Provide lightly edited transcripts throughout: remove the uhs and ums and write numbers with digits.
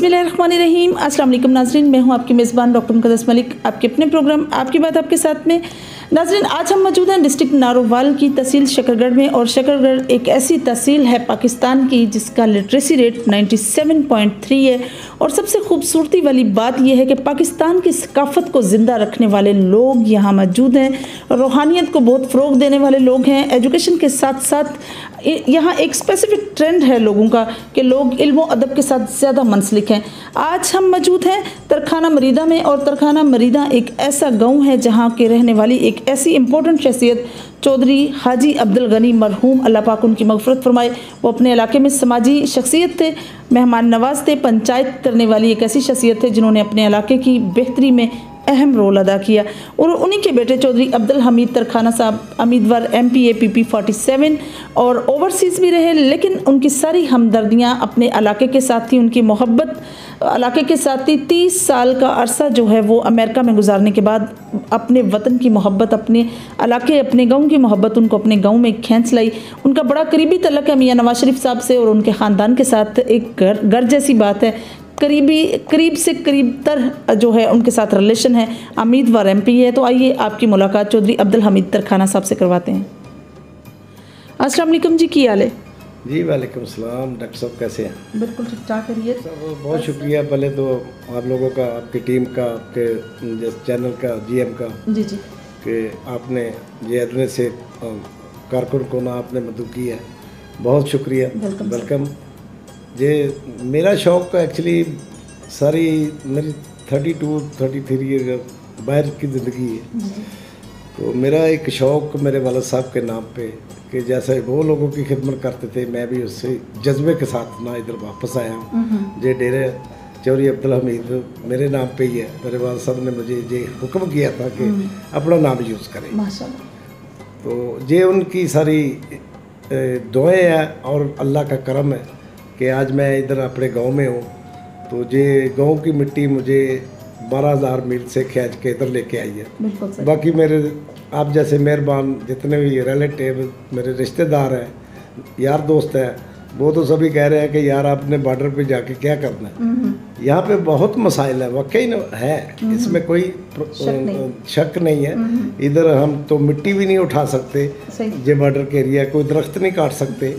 बिस्मिल्लाहिर्रहमानिर्रहीम। अस्सलाम वालेकुम नाज़रीन, मैं हूं आपकी मेज़बान डॉक्टर मुक़द्दस मलिक, आपके अपने प्रोग्राम आपकी बात आपके साथ में। नाज़रीन, आज हम मौजूद हैं डिस्ट्रिक्ट नारोवाल की तहसील शकरगढ़ में, और शकरगढ़ एक ऐसी तहसील है पाकिस्तान की जिसका लिटरेसी रेट 97.3 है। और सबसे खूबसूरती वाली बात यह है कि पाकिस्तान की सकाफ़त को ज़िंदा रखने वाले लोग यहाँ मौजूद हैं, रूहानियत को बहुत फ़रोग़ देने वाले लोग हैं। एजुकेशन के साथ साथ यहाँ एक स्पेसिफिक ट्रेंड है लोगों का कि लोग इल्म और अदब के साथ ज़्यादा मुंसलिक हैं। आज हम मौजूद हैं तरखाना मरीदा में, और तरखाना मरीदा एक ऐसा गांव है जहां के रहने वाली एक ऐसी इम्पोर्टेंट शख्सियत चौधरी हाजी अब्दुल गनी मरहूम, अल्लाह पाक उनकी मग़फ़िरत फरमाए। वो अपने इलाके में समाजी शख्सियत थे, मेहमान नवाज थे, पंचायत करने वाली एक ऐसी शख्सियत थे जिन्होंने अपने इलाके की बेहतरी में अहम रोल अदा किया। और उन्हीं के बेटे चौधरी अब्दुल हमीद तरखाना साहब उम्मीदवार MPA PP 47 और ओवरसीज़ भी रहे, लेकिन उनकी सारी हमदर्दियाँ अपने इलाके के साथ थी, उनकी मोहब्बत इलाके के साथ थी। 30 साल का अरसा जो है वो अमेरिका में गुजारने के बाद अपने वतन की मोहब्बत, अपने इलाके, अपने गाँव की मोहब्बत उनको अपने गाँव में खींच लाई। उनका बड़ा करीबी तल्लुक़ है मियाँ नवाज शरीफ साहब से, और उनके ख़ानदान के साथ एक घर जैसी बात है। करीब से करीब तर जो है उनके साथ रिलेशन है। उम्मीदवार MP है। तो आइए आपकी मुलाकात चौधरी अब्दुल हमीद तरखाना साहब से करवाते हैं। अस्सलाम वालेकुम जी, की हाल है? जी वालेकुम सलाम। डॉक्टर साहब कैसे हैं? बिल्कुल ठीक ठाक है। बहुत शुक्रिया पहले तो आप लोगों का, आपकी टीम का, आपके चैनल का, GM का, जी जी, कि आपने ये इतने से कारकुन को ना आपने मदद की है, बहुत शुक्रिया, वेलकम। ये मेरा शौक़ का एक्चुअली सारी मेरी 32-33 ईयर बाहर की ज़िंदगी है। तो मेरा एक शौक़ मेरे वालिद साहब के नाम पे, कि जैसे वो लोगों की खिदमत करते थे, मैं भी उससे जज्बे के साथ ना इधर वापस आया हूँ। ये डेरे चौधरी अब्दुल हमीद मेरे नाम पे ही है। मेरे वालिद साहब ने मुझे ये हुक्म किया था कि अपना नाम यूज़ करें। माशाअल्लाह। तो ये उनकी सारी दुआएं हैं और अल्लाह का करम है कि आज मैं इधर अपने गांव में हूँ। तो ये गांव की मिट्टी मुझे 12,000 मील से खींच के इधर लेके आई है। बाकी मेरे आप जैसे मेहरबान जितने भी रिलेटिव, मेरे रिश्तेदार हैं, यार दोस्त हैं, वो तो सभी कह रहे हैं कि यार आपने बॉर्डर पे जाके क्या करना है। यहाँ पे बहुत मसाइल है, वाकई है, इसमें कोई शक नहीं है। इधर हम तो मिट्टी भी नहीं उठा सकते, ये बॉर्डर के एरिया, कोई दरख्त नहीं काट सकते,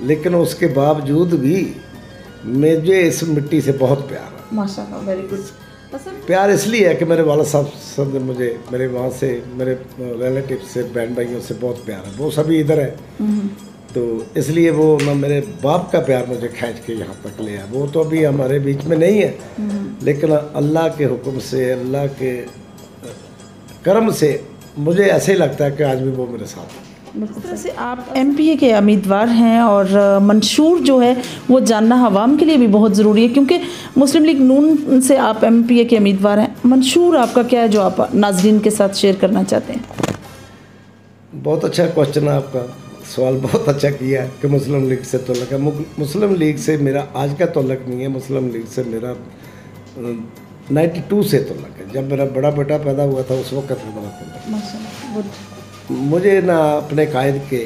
लेकिन उसके बावजूद भी मुझे इस मिट्टी से बहुत प्यार है। माशाअल्लाह, वेरी गुड। प्यार इसलिए है कि मेरे वाला साहब ने मुझे, मेरे वहाँ से, मेरे रिलेटिव से, बहन भाइयों से बहुत प्यार है, वो सभी इधर है। तो इसलिए वो ना मेरे बाप का प्यार मुझे खींच के यहाँ तक ले आया। वो तो अभी हमारे बीच में नहीं है, लेकिन अल्लाह के हुक्म से, अल्लाह के करम से मुझे ऐसे ही लगता है कि आज भी वो मेरे साथ है। इस तरह से आप MPA के उम्मीदवार हैं, और मंशूर जो है वो जानना आवाम के लिए भी बहुत ज़रूरी है, क्योंकि मुस्लिम लीग नून से आप MPA के उम्मीदवार हैं। मंशूर आपका क्या है जो आप नाज़रीन के साथ शेयर करना चाहते हैं? बहुत अच्छा क्वेश्चन है आपका, सवाल बहुत अच्छा किया है कि मुस्लिम लीग से तल्लुक़ है। मुस्लिम लीग से मेरा आज का तल्लुक़ नहीं है, मुस्लिम लीग से मेरा 92 से तल्लुक़ है। जब मेरा बड़ा बेटा पैदा हुआ था उस वक्त से मेरा तल्लुक़। मुझे ना अपने कायद के,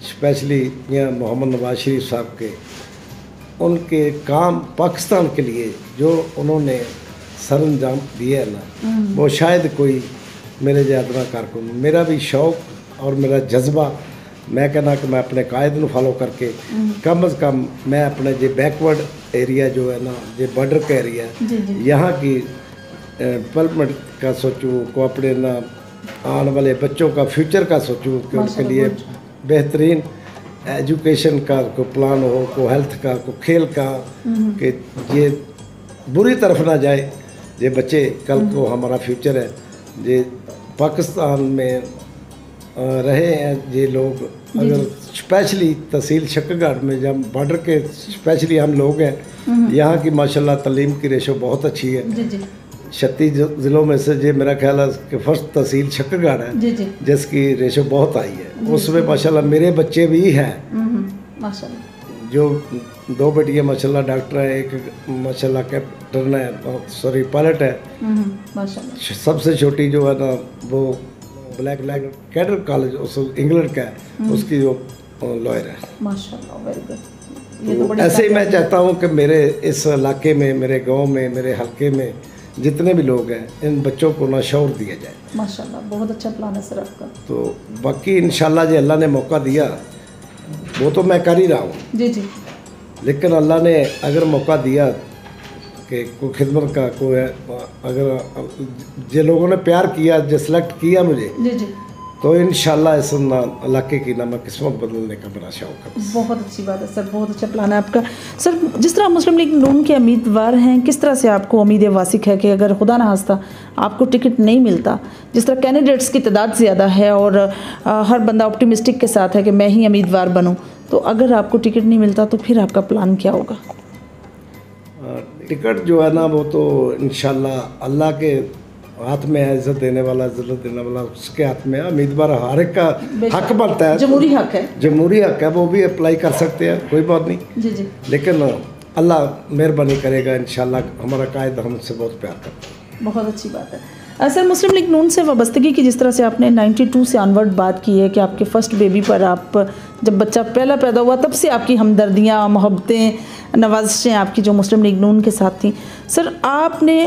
स्पेशली या मोहम्मद नवाज शरीफ साहब के, उनके काम पाकिस्तान के लिए जो उन्होंने सरअंजाम दिया है ना, वो शायद कोई मेरे ज़्यादा कारकुन। मेरा भी शौक़ और मेरा जज्बा, मैं कहना कि मैं अपने कायद को फॉलो करके कम अज़ कम मैं अपने जो बैकवर्ड एरिया जो है ना, जो बॉर्डर का एरिया, यहाँ की डेवलपमेंट का सोचूँ, को अपने ना आने वाले बच्चों का फ्यूचर का सोचूं कि उनके लिए बेहतरीन एजुकेशन का को प्लान हो, को हेल्थ का, को खेल का, कि ये बुरी तरफ ना जाए। ये बच्चे कल को हमारा फ्यूचर है। ये पाकिस्तान में रहे हैं ये लोग, अगर स्पेशली तहसील शकरगढ़ में जब बॉर्डर के स्पेशली हम लोग हैं, यहाँ की माशाल्लाह तालीम की रेशो बहुत अच्छी है। 36 ज़िलों में से ये मेरा ख्याल है कि फर्स्ट तहसील शकरगढ़ है जिसकी रेशो बहुत आई है। उसमें माशाल्लाह मेरे बच्चे भी हैं, माशाल्लाह, जो 2 बेटियाँ माशाल्लाह डॉक्टर है, एक माशाल्लाह कैप्टन है, सॉरी पायलट है, माशाल्लाह। सबसे छोटी जो है ना वो ब्लैक कैडर कॉलेज उस इंग्लैंड का है, उसकी जो लॉयर है। माशाल्लाह, वेरी गुड। तो ऐसे ही मैं चाहता हूँ कि मेरे इस इलाके में, मेरे गांव में, मेरे हलके में जितने भी लोग हैं, इन बच्चों को ना शौर दिया जाए। माशाल्लाह, बहुत अच्छा प्लान है सर आपका। तो बाकी इंशाल्लाह जो अल्लाह ने मौका दिया वो तो मैं कर ही रहा हूँ जी जी। लेकिन अल्लाह ने अगर मौका दिया कि कोई खिदमत का कोई अगर जो लोगों ने प्यार किया, जो सिलेक्ट किया मुझे, जी जी, तो इंशाल्लाह इस इलाके की ना मैं किस्मत बदलने का बड़ा शौक है। बहुत अच्छी बात है सर, बहुत अच्छा प्लान है आपका। सर, जिस तरह मुस्लिम लीग नून के उम्मीदवार हैं, किस तरह से आपको उम्मीद वासिक है कि अगर खुदा ना खास्ता आपको टिकट नहीं मिलता, जिस तरह कैंडिडेट्स की तादाद ज़्यादा है और हर बंदा ऑप्टिमिस्टिक के साथ है कि मैं ही उम्मीदवार बनूँ, तो अगर आपको टिकट नहीं मिलता तो फिर आपका प्लान क्या होगा? टिकट जो है ना वो तो इंशाल्लाह अल्लाह के हाथ में है, इज्जत देने वाला, इज्जत देने वाला उसके हाथ में है। उम्मीदवार हर एक का हक बनता है, जमहूरी हक है, जमहूरी हक है, वो भी अप्लाई कर सकते हैं, कोई बात नहीं जी जी। लेकिन अल्लाह मेहरबानी करेगा इंशाल्लाह। हमारा कायद हमसे बहुत प्यार करता है। बहुत अच्छी बात है। सर, मुस्लिम लीग नून से वाबस्तगी की जिस तरह से आपने 92 से ऑनवर्ड बात की है कि आपके फ़र्स्ट बेबी पर आप जब बच्चा पहला पैदा हुआ तब से आपकी हमदर्दियाँ, मोहब्बतें, नवाजिशें आपकी जो मुस्लिम लीग नून के साथ थी। सर, आपने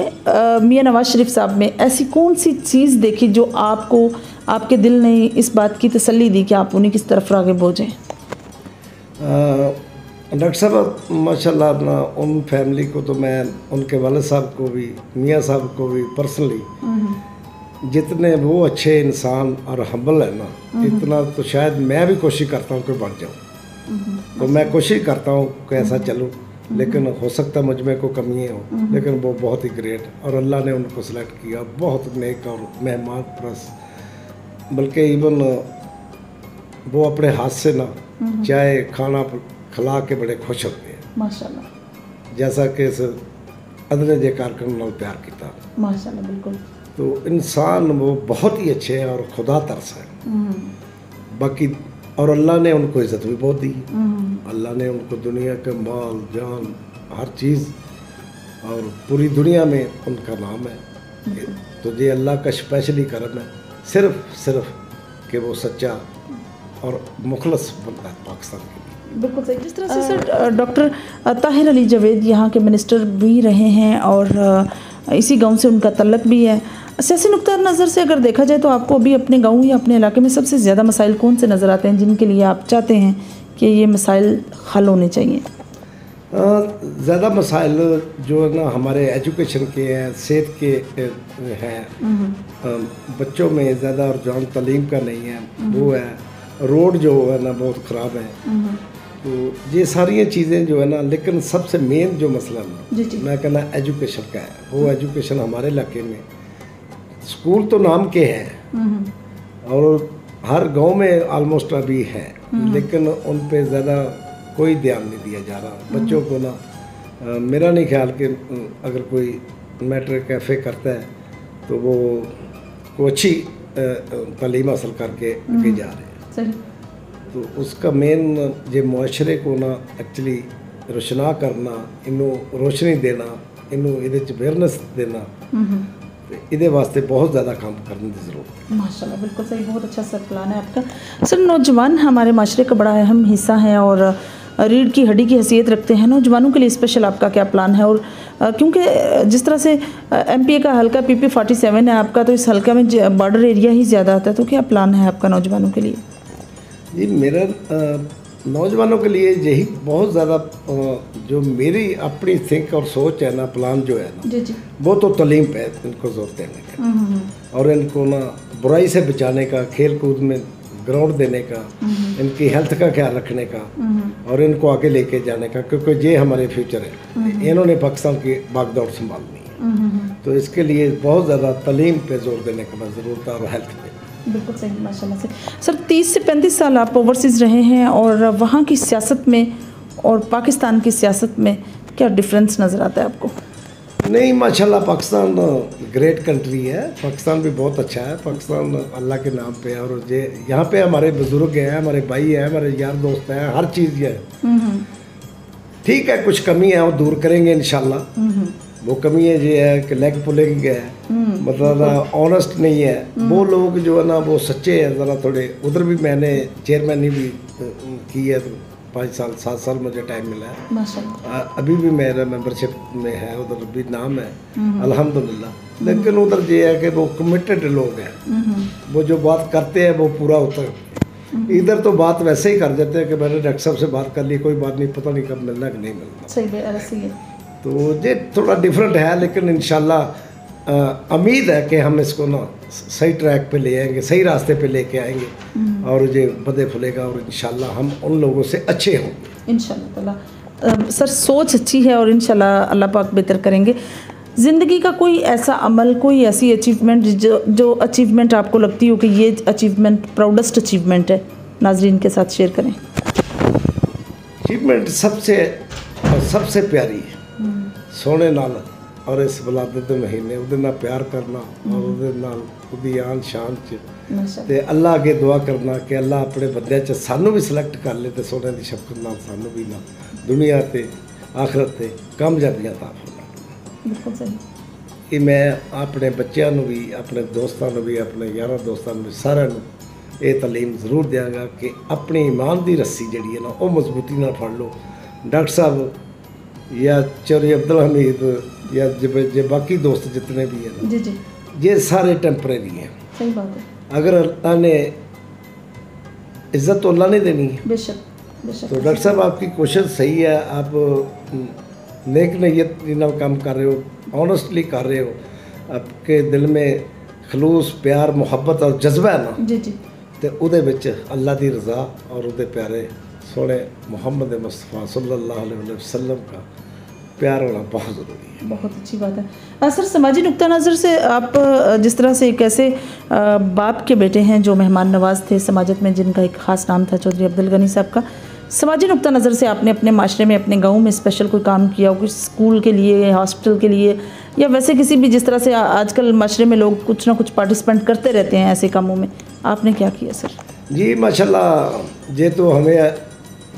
मियां नवाज शरीफ साहब में ऐसी कौन सी चीज़ देखी जो आपको, आपके दिल ने इस बात की तसल्ली दी कि आप उन्हीं की तरफ राग़िब हो जाएं? डॉक्टर साहब माशाल्लाह अपना उन फैमिली को तो मैं, उनके वाले साहब को भी, मियाँ साहब को भी पर्सनली, जितने वो अच्छे इंसान और हम्बल है ना, इतना तो शायद मैं भी कोशिश करता हूँ कि बढ़ जाऊँ। तो मैं कोशिश करता हूँ कि ऐसा चलूँ, लेकिन हो सकता है मुझ में कोई कमियाँ हो, लेकिन वो बहुत ही ग्रेट, और अल्लाह ने उनको सेलेक्ट किया, बहुत नेक और मेहमान परस, बल्कि इवन वो अपने हाथ से ना चाय खाना खिला के बड़े खुश होते हैं माशाल्लाह, जैसा कि इस अदने जे कार्यक्रम नाल प्यार किया माशाल्लाह, बिल्कुल। तो इंसान वो बहुत ही अच्छे हैं और खुदा तरस है। बाकी और अल्लाह ने उनको इज़्ज़त भी बहुत दी, अल्लाह ने उनको दुनिया के माल जान हर चीज़ और पूरी दुनिया में उनका नाम है। तो ये अल्लाह का स्पेशली करम है, सिर्फ कि वो सच्चा और मुखलस बंदा पाकिस्तान के लिए। बिल्कुल सही। जिस तरह से सर डॉक्टर ताहिर अली जावेद यहाँ के मिनिस्टर भी रहे हैं और इसी गांव से उनका तल्लक भी है, सियासी नुक्ता नज़र से अगर देखा जाए तो आपको अभी अपने गांव या अपने इलाके में सबसे ज़्यादा मसाइल कौन से नज़र आते हैं जिनके लिए आप चाहते हैं कि ये मसाइल हल होने चाहिए? ज़्यादा मसाइल जो है ना हमारे एजुकेशन के हैं, सेहत के हैं, बच्चों में ज़्यादा रुझान तालीम का नहीं है, वो है, रोड जो है ना बहुत ख़राब है। तो ये सारी चीज़ें जो है ना, लेकिन सबसे मेन जो मसला ना मैं कहना एजुकेशन का है। वो एजुकेशन हमारे इलाके में स्कूल तो नाम के हैं और हर गांव में ऑलमोस्ट अभी है, लेकिन उन पे ज़्यादा कोई ध्यान नहीं दिया जा रहा बच्चों को ना। मेरा नहीं ख्याल कि अगर कोई मैट्रिक कैफ़े करता है तो वो अच्छी तालीम हासिल करके आगे जा रहे हैं। सही। तो उसका मेन जे मुआशरे को ना एक्चुअली रोशना करना, इनू रोशनी देना, इनू इहदे च अवेयरनेस देना, इहदे वास्ते बहुत ज़्यादा काम करने की ज़रूरत है। माशाल्लाह, बिल्कुल सही, बहुत अच्छा सर प्लान है आपका। सर, नौजवान हमारे माशरे का बड़ा अहम हिस्सा है और रीढ़ की हड्डी की हैसियत रखते हैं। नौजवानों के लिए स्पेशल आपका क्या प्लान है? और क्योंकि जिस तरह से MPA का हल्का PP 47 है आपका, तो इस हल्का में बॉर्डर एरिया ही ज़्यादा आता है, तो क्या प्लान है आपका नौजवानों के लिए? जी, मेरा नौजवानों के लिए यही बहुत ज़्यादा जो मेरी अपनी थिंक और सोच है ना, प्लान जो है ना, जी, वो तो तालीम पे इनको जोर देने का और इनको ना बुराई से बचाने का, खेल कूद में ग्राउंड देने का, इनकी हेल्थ का ख्याल रखने का और इनको आगे लेके जाने का, क्योंकि ये हमारे फ्यूचर है। इन्होंने पाकिस्तान की बागडोर संभालनी है, तो इसके लिए बहुत ज़्यादा तालीम पे जोर देने का ज़रूरत है और हेल्थ पे। बिल्कुल सही, माशाल्लाह से। सर, 30 से 35 साल आप ओवरसीज़ रहे हैं और वहाँ की सियासत में और पाकिस्तान की सियासत में क्या डिफरेंस नज़र आता है आपको? नहीं, माशाल्लाह पाकिस्तान ग्रेट कंट्री है, पाकिस्तान भी बहुत अच्छा है। पाकिस्तान अल्लाह के नाम पे, और ये यहाँ पे हमारे बुज़ुर्ग हैं, हमारे भाई हैं, हमारे यार दोस्त हैं, हर चीज़ है। ठीक है, कुछ कमी है वो दूर करेंगे इंशाल्लाह। वो कमी है ये है कि लेग पुलिंग है, मतलब ऑनेस्ट नहीं है। वो लोग जो है ना वो सच्चे हैं ज़रा थोड़े, उधर भी मैंने चेयरमैनी भी की है, तो 5 साल 7 साल मुझे टाइम मिला है। माशाल्लाह। अभी भी मेरा मेंबरशिप में है, उधर भी नाम है अल्हम्दुलिल्लाह। लेकिन उधर ये है कि वो कमिटेड लोग हैं, वो जो बात करते हैं वो पूरा होता है। इधर तो बात वैसे ही कर देते हैं कि मैंने डॉक्टर साहब से बात कर ली, कोई बात नहीं, पता नहीं कब मिलना कि नहीं मिलना। सही है। तो ये थोड़ा डिफरेंट है, लेकिन इंशाल्लाह उम्मीद है कि हम इसको ना सही ट्रैक पे ले आएंगे, सही रास्ते पे लेके आएंगे और ये बदे फुलेगा और इंशाल्लाह हम उन लोगों से अच्छे होंगे इंशाल्लाह ताला। सर सोच अच्छी है और इंशाल्लाह अल्लाह पाक बेहतर करेंगे। ज़िंदगी का कोई ऐसा अमल, कोई ऐसी अचीवमेंट जो अचीवमेंट आपको लगती हो कि ये अचीवमेंट प्राउडेस्ट अचीवमेंट है, नाजरीन के साथ शेयर करें। अचीवमेंट सबसे प्यारी है सोने नाल और इस बलादत महीने ਉਹਦੇ ਨਾਲ प्यार करना और ਉਹਦੇ ਨਾਲ ਉਹਦੀ आन शान च ਤੇ ਅੱਲਾ ਅੱਗੇ ਦੁਆ ਕਰਨਾ ਕਿ ਅੱਲਾ ਆਪਣੇ ਬੰਦਿਆਂ 'ਚ ਸਾਨੂੰ ਵੀ ਸਿਲੈਕਟ ਕਰ ਲੇ ਤੇ ਸੋਨੇ ਦੀ ਸ਼ਫਕਤ ਨਾਲ ਸਾਨੂੰ ਵੀ ਨਾ ਦੁਨੀਆ ਤੇ ਆਖਰਤ ਤੇ ਕਾਮਯਾਬੀਆਂ ਤਾ ਫਰਮਾਏ। ਬਿਲਕੁਲ ਸਹੀ। ਇਹ ਮੈਂ ਆਪਣੇ ਬੱਚਿਆਂ ਨੂੰ ਵੀ, ਆਪਣੇ ਦੋਸਤਾਂ ਨੂੰ ਵੀ, ਆਪਣੇ ਯਾਰਾਂ ਦੋਸਤਾਂ ਨੂੰ ਵੀ ਸਾਰਿਆਂ ਨੂੰ ਇਹ ਤਾਲੀਮ ਜ਼ਰੂਰ ਦਿਆਂਗਾ ਕਿ ਆਪਣੀ ਈਮਾਨ ਦੀ ਰੱਸੀ ਜਿਹੜੀ ਹੈ ਨਾ ਉਹ ਮਜ਼ਬੂਤੀ ਨਾਲ ਫੜ ਲਓ। डॉक्टर साहब या चौधरी अब्दुल हमीद या जो बाकी दोस्त जितने भी हैं जी, ये सारे टेम्परेरी हैं। सही बात है। अगर अल्लाह ने इज़्ज़त तो अल्लाह ने देनी है। बेशक। तो डॉक्टर साहब आपकी कोशिश सही है, आप नेक नीयत नाल काम कर रहे हो, ऑनेस्टली कर रहे हो, आपके दिल में खलूस प्यार मुहब्बत और जज्बा है ना जी तो उहदे विच अल्लाह दी रज़ा और उहदे प्यारे सोने मोहम्मद मुस्तफ़ा सल्लल्लाहु अलैहि वसल्लम का प्यार होना बहुत ज़रूरी है। बहुत अच्छी बात है। सर समाजी नुक्ता नज़र से आप जिस तरह से एक ऐसे बाप के बेटे हैं जो मेहमान नवाज थे समाजत में, जिनका एक ख़ास नाम था चौधरी अब्दुल गनी साहब का, समाजी नुक्ता नज़र से आपने अपने माशरे में, अपने गाँव में स्पेशल कोई काम किया हो, कुछ स्कूल के लिए, हॉस्पिटल के लिए, या वैसे किसी भी, जिस तरह से आजकल माशरे में लोग कुछ ना कुछ पार्टिसिपेंट करते रहते हैं ऐसे कामों में, आपने क्या किया सर? जी माशाल्लाह, ये तो हमें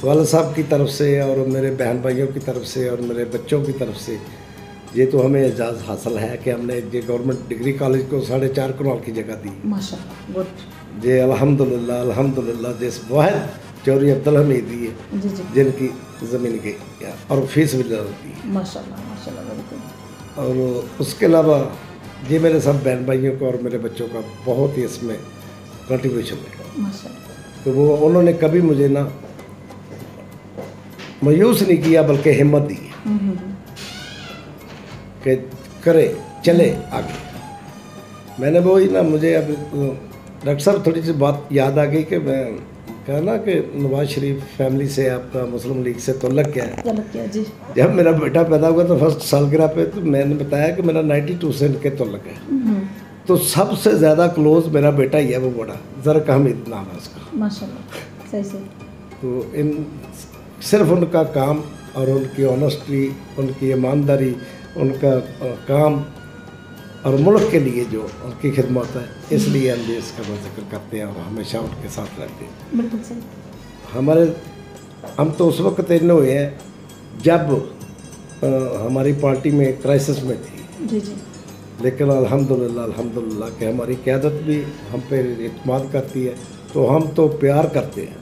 वाला साहब की तरफ से और मेरे बहन भाइयों की तरफ से और मेरे बच्चों की तरफ से ये तो हमें एजाज़ हासिल है कि हमने ये गवर्नमेंट डिग्री कॉलेज को 4.5 कनाल की जगह दी। माशाल्लाह, गुड। ये अल्हम्दुलिल्लाह जिस वाहिद चौधरी अब्दुल हमीद जी है जिनकी ज़मीन की और फीस भी होती है। माशाल्लाह। और उसके अलावा ये मेरे सब बहन भाइयों को और मेरे बच्चों का बहुत ही इसमें कंट्रीब्यूशन है। माशाल्लाह। तो वो उन्होंने कभी मुझे ना मायूस नहीं किया, बल्कि हिम्मत दी कि करे चले आगे। मैंने वो ही ना, मुझे अब डॉक्टर साहब थोड़ी सी बात याद आ गई कि मैं कहा ना कि नवाज शरीफ फैमिली से आपका मुस्लिम लीग से तल्लुक़ क्या है। जी। जब मेरा बेटा पैदा हुआ तो फर्स्ट सालगिरह पे तो मैंने बताया कि मेरा 92 से इनके तल्लुक़ है। तो सबसे ज़्यादा क्लोज मेरा बेटा ही है, वो बड़ा ज़रक हमीद नाम है उसका। माशाल्लाह, सही से। तो इन सिर्फ उनका काम और उनकी ऑनेस्टी, उनकी ईमानदारी, उनका काम और मुल्क के लिए जो उनकी खिदमत है, इसलिए हम भी इसका जिक्र करते हैं और हमेशा उनके साथ रहते हैं। बिल्कुल सही। हम तो उस वक्त इन्हें हुए हैं जब हमारी पार्टी में क्राइसिस में थी। जी। लेकिन अल्हम्दुलिल्लाह कि हमारी क़यादत भी हम पे इत्मीनान करती है, तो हम तो प्यार करते हैं।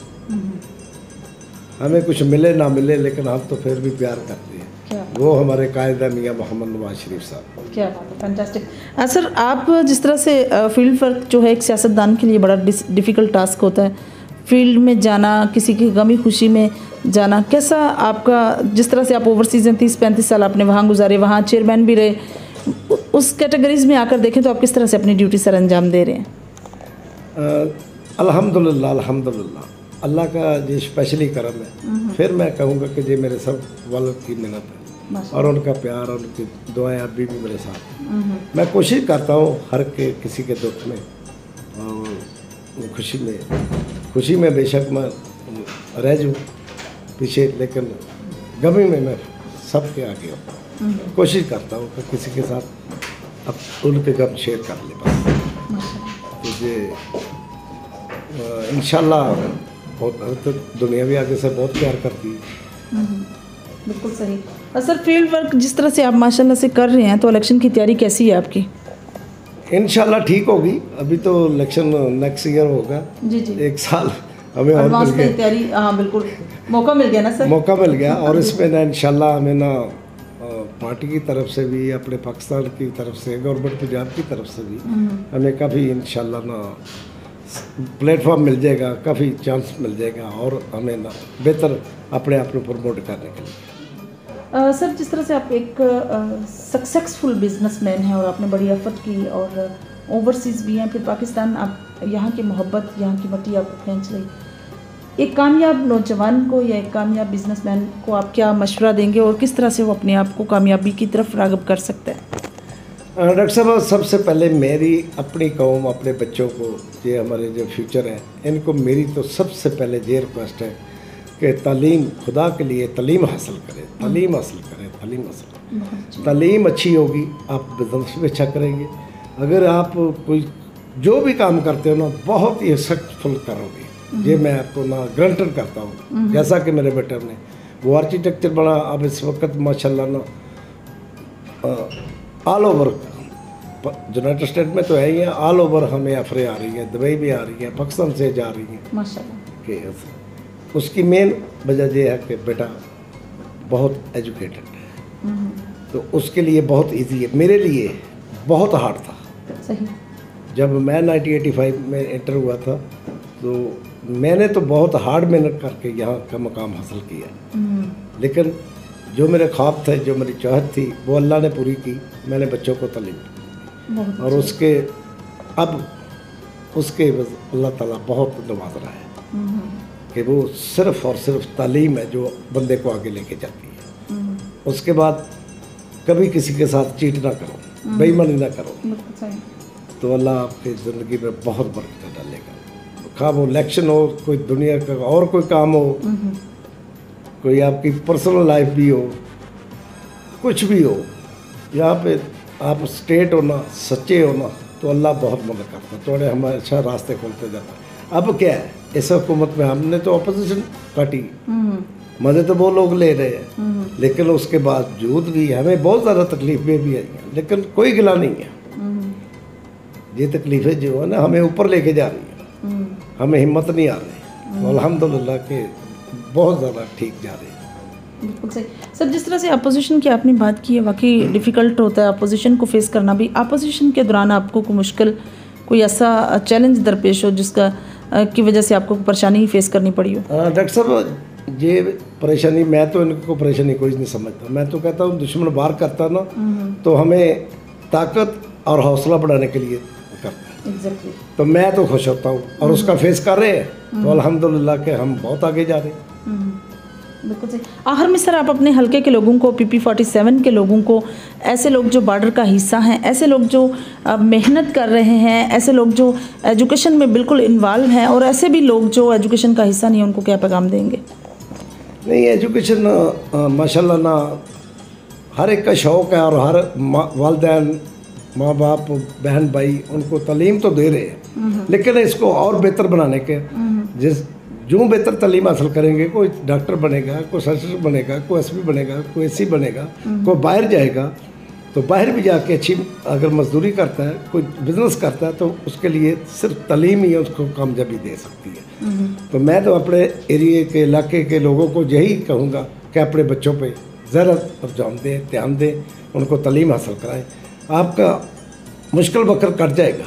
हमें कुछ मिले ना मिले, लेकिन हम तो फिर भी प्यार करते हैं। वो हमारे कायदा मियाँ मोहम्मद नवाज शरीफ साहब। क्या बात है, फैंटास्टिक। सर आप जिस तरह से फील्ड वर्क जो है एक सियासतदान के लिए बड़ा डिफ़िकल्ट टास्क होता है, फील्ड में जाना, किसी की गमी खुशी में जाना, कैसा आपका, जिस तरह से आप ओवरसीज़ 30-35 साल आपने वहाँ गुजारे, वहाँ चेयरमैन भी रहे, उस कैटेगरीज में आकर देखें तो आप किस तरह से अपनी ड्यूटी सर अंजाम दे रहे हैं? अल्हम्दुलिल्लाह अल्लाह का ये स्पेशली करम है। फिर मैं कहूँगा कि ये मेरे सब वालिद की मेहनत है और उनका प्यार और उनकी दुआएं अभी भी मेरे साथ। मैं कोशिश करता हूँ हर के किसी के दुख में और खुशी में बेशक मैं रह जाऊँ पीछे, लेकिन गमी में मैं सबके आगे हूँ। कोशिश करता हूँ कि किसी के साथ अब उनके गम शेयर कर ले बस। तो ये इंशाल्लाह बहुत दुनिया भी आगे से बहुत प्यार करती है। बिल्कुल सही। और सर फील्ड वर्क जिस तरह से आप माशाल्लाह से कर रहे हैं, तो इलेक्शन की तैयारी कैसी है आपकी? इंशाल्लाह ठीक होगी। अभी तो इलेक्शन नेक्स्ट ईयर होगा। जी। 1 साल हमें और एडवांस मिल की गया, तैयारी, हाँ बिल्कुल मौका मिल गया ना सर। मौका मिल गया। और इसमें ना इंशाल्लाह हमें ना पार्टी की तरफ से भी, अपने पाकिस्तान की तरफ से, गवर्नमेंट पंजाब की तरफ से भी हमें काफ़ी इंशाल्लाह ना प्लेटफॉर्म मिल जाएगा, काफ़ी चांस मिल जाएगा और हमें ना बेहतर अपने आप को प्रमोट करने के लिए। सर जिस तरह से आप एक सक्सेसफुल बिजनेसमैन हैं और आपने बड़ी एफर्ट की और ओवरसीज़ भी हैं, फिर पाकिस्तान, आप यहाँ की मोहब्बत, यहाँ की मट्टी आपको खींच रही, एक कामयाब नौजवान को या एक कामयाब बिजनेसमैन को आप क्या मशवरा देंगे और किस तरह से वो अपने आप को कामयाबी की तरफ राग़िब कर सकते हैं? डॉक्टर साहब, सबसे पहले मेरी अपनी कौम, अपने बच्चों को, ये हमारे जो फ्यूचर है, इनको मेरी तो सबसे पहले ये रिक्वेस्ट है कि तालीम, खुदा के लिए तालीम हासिल करें, तालीम हासिल करें, तालीम हासिल करें। तालीम अच्छी होगी, आप बिजनेस भी अच्छा करेंगे। अगर आप कोई जो भी काम करते हो ना, बहुत ही सक्सेसफुल करोगे, ये मैं आपको ना गारंटर करता हूँ। जैसा कि मेरे बेटे ने वो आर्किटेक्चर बना, अब इस वक्त माशाल्लाह ना ऑल ओवर यूनाइटेड स्टेट में तो है ही है, ऑल ओवर हमें ऑफरें आ रही हैं, दुबई भी आ रही हैं, पाकिस्तान से जा रही हैं माशाल्लाह। कि उसकी मेन वजह यह है कि बेटा बहुत एजुकेटेड है, तो उसके लिए बहुत इजी है। मेरे लिए बहुत हार्ड था। सही। जब मैं 1985 में एंटर हुआ था तो मैंने तो बहुत हार्ड मेहनत करके यहाँ का मकाम हासिल किया, लेकिन जो मेरे ख्वाब थे, जो मेरी चाहत थी, वो अल्लाह ने पूरी की। मैंने बच्चों को तालीम दी और उसके अब उसके अल्लाह ताला बहुत नवाज रहा है कि वो सिर्फ़ और सिर्फ तालीम है जो बंदे को आगे लेके जाती है। उसके बाद कभी किसी के साथ चीट ना करो, बेईमानी ना करो, तो अल्लाह आपकी ज़िंदगी में बहुत बरकत डालेगा। खा वो इलेक्शन हो, कोई दुनिया का और कोई काम हो, कोई आपकी पर्सनल लाइफ भी हो, कुछ भी हो, यहाँ पे आप स्टेट हो ना, सच्चे हो ना, तो अल्लाह बहुत मदद करता है, थोड़े हमेशा रास्ते खोलते जाता है। अब क्या है, इस हुकूमत में हमने तो अपोजिशन काटी, मज़े तो वो लोग ले रहे हैं, लेकिन उसके बावजूद भी हमें बहुत ज़्यादा तकलीफ़ें भी आई हैं, लेकिन कोई गिला नहीं है। ये तकलीफ़ें जो है ना, हमें ऊपर लेके जा रही है, हमें हिम्मत नहीं आ रही, तो अल्हम्दुलिल्लाह के बहुत ज़्यादा ठीक जा रही है। बिल्कुल सही। सर जिस तरह से अपोजिशन की आपने बात की है, वाकई डिफ़िकल्ट होता है अपोजिशन को फेस करना भी। अपोजिशन के दौरान आपको कोई मुश्किल, कोई ऐसा चैलेंज दरपेश हो जिसका की वजह से आपको परेशानी फेस करनी पड़ी हो? डॉक्टर साहब, ये परेशानी, मैं तो इनको परेशानी कोई नहीं समझता। मैं तो कहता हूँ दुश्मन वार करता ना, तो हमें ताकत और हौसला बढ़ाने के लिए करता है। एग्जैक्टली। तो मैं तो खुश होता हूँ और उसका फेस कर रहे हैं, तो अल्हम्दुलिल्लाह के हम बहुत आगे जा रहे हैं। बिल्कुल सही। आखिर में सर, आप अपने हलके के लोगों को, PP47 के लोगों को, ऐसे लोग जो बॉर्डर का हिस्सा हैं, ऐसे लोग जो मेहनत कर रहे हैं, ऐसे लोग जो एजुकेशन में बिल्कुल इन्वॉल्व हैं और ऐसे भी लोग जो एजुकेशन का हिस्सा नहीं है, उनको क्या पैगाम देंगे? नहीं, एजुकेशन माशाल्लाह ना हर एक का शौक़ है और हर वालिदैन, माँ बाप, बहन भाई उनको तालीम तो दे रहे हैं, लेकिन इसको और बेहतर बनाने के जो बेहतर तालीम हासिल करेंगे, कोई डॉक्टर बनेगा, कोई सॉलिसिटर बनेगा, कोई एसपी बनेगा, कोई एससी बनेगा, कोई बाहर जाएगा, तो बाहर भी जाके अच्छी अगर मजदूरी करता है, कोई बिजनेस करता है, तो उसके लिए सिर्फ तालीम ही उसको कामयाबी दे सकती है। तो मैं तो अपने एरिए के, इलाके के लोगों को यही कहूँगा कि अपने बच्चों पे ज़रा रुझान दें, ध्यान दें, उनको तालीम हासिल कराएं। आपका मुश्किल वक्त कट जाएगा,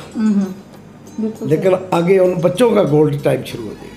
लेकिन आगे उन बच्चों का गोल्ड टाइम शुरू हो जाएगा।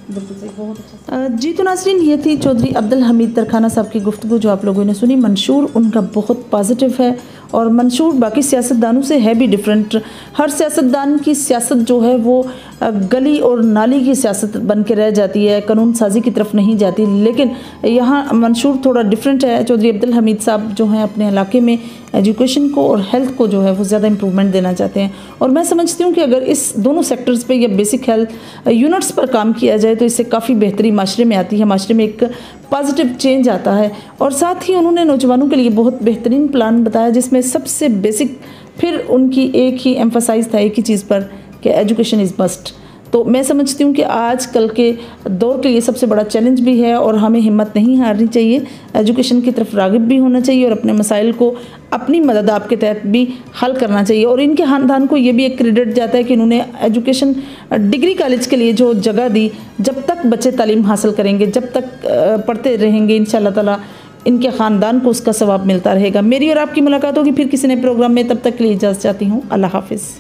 बिल्कुल सही, बहुत अच्छा। जी तो नाज़रीन, ये थी चौधरी अब्दुल हमीद तरखाना साहब की गुफ्तगू जो आप लोगों ने सुनी। मंशूर उनका बहुत पॉजिटिव है और मंशूर बाकी सियासतदानों से है भी डिफरेंट। हर सियासतदान की सियासत जो है वो गली और नाली की सियासत बन के रह जाती है, कानून साजी की तरफ नहीं जाती, लेकिन यहाँ मंशूर थोड़ा डिफरेंट है। चौधरी अब्दुल हमीद साहब जो हैं अपने इलाके में एजुकेशन को और हेल्थ को जो है वो ज़्यादा इम्प्रूवमेंट देना चाहते हैं और मैं समझती हूँ कि अगर इस दोनों सेक्टर्स पे या बेसिक हेल्थ यूनिट्स पर काम किया जाए तो इससे काफ़ी बेहतरी माशरे में आती है, माशरे में एक पॉजिटिव चेंज आता है। और साथ ही उन्होंने नौजवानों के लिए बहुत बेहतरीन प्लान बताया जिसमें सबसे बेसिक फिर उनकी एक ही एम्फसाइज था एक ही चीज़ पर कि एजुकेशन इज़ मस्ट। तो मैं समझती हूँ कि आज कल के दौर के लिए सबसे बड़ा चैलेंज भी है और हमें हिम्मत नहीं हारनी चाहिए, एजुकेशन की तरफ राग़िब भी होना चाहिए और अपने मसाइल को अपनी मदद आपके तहत भी हल करना चाहिए। और इनके ख़ानदान को ये भी एक क्रेडिट जाता है कि इन्होंने एजुकेशन डिग्री कॉलेज के लिए जो जगह दी, जब तक बच्चे तालीम हासिल करेंगे, जब तक पढ़ते रहेंगे, इंशाअल्लाह ताला इनके ख़ानदान को उसका सवाब मिलता रहेगा। मेरी और आपकी मुलाकात होगी फिर किसी नए प्रोग्राम में, तब तक के लिए इजाज़त चाहती हूँ। अल्लाह हाफ़िज़।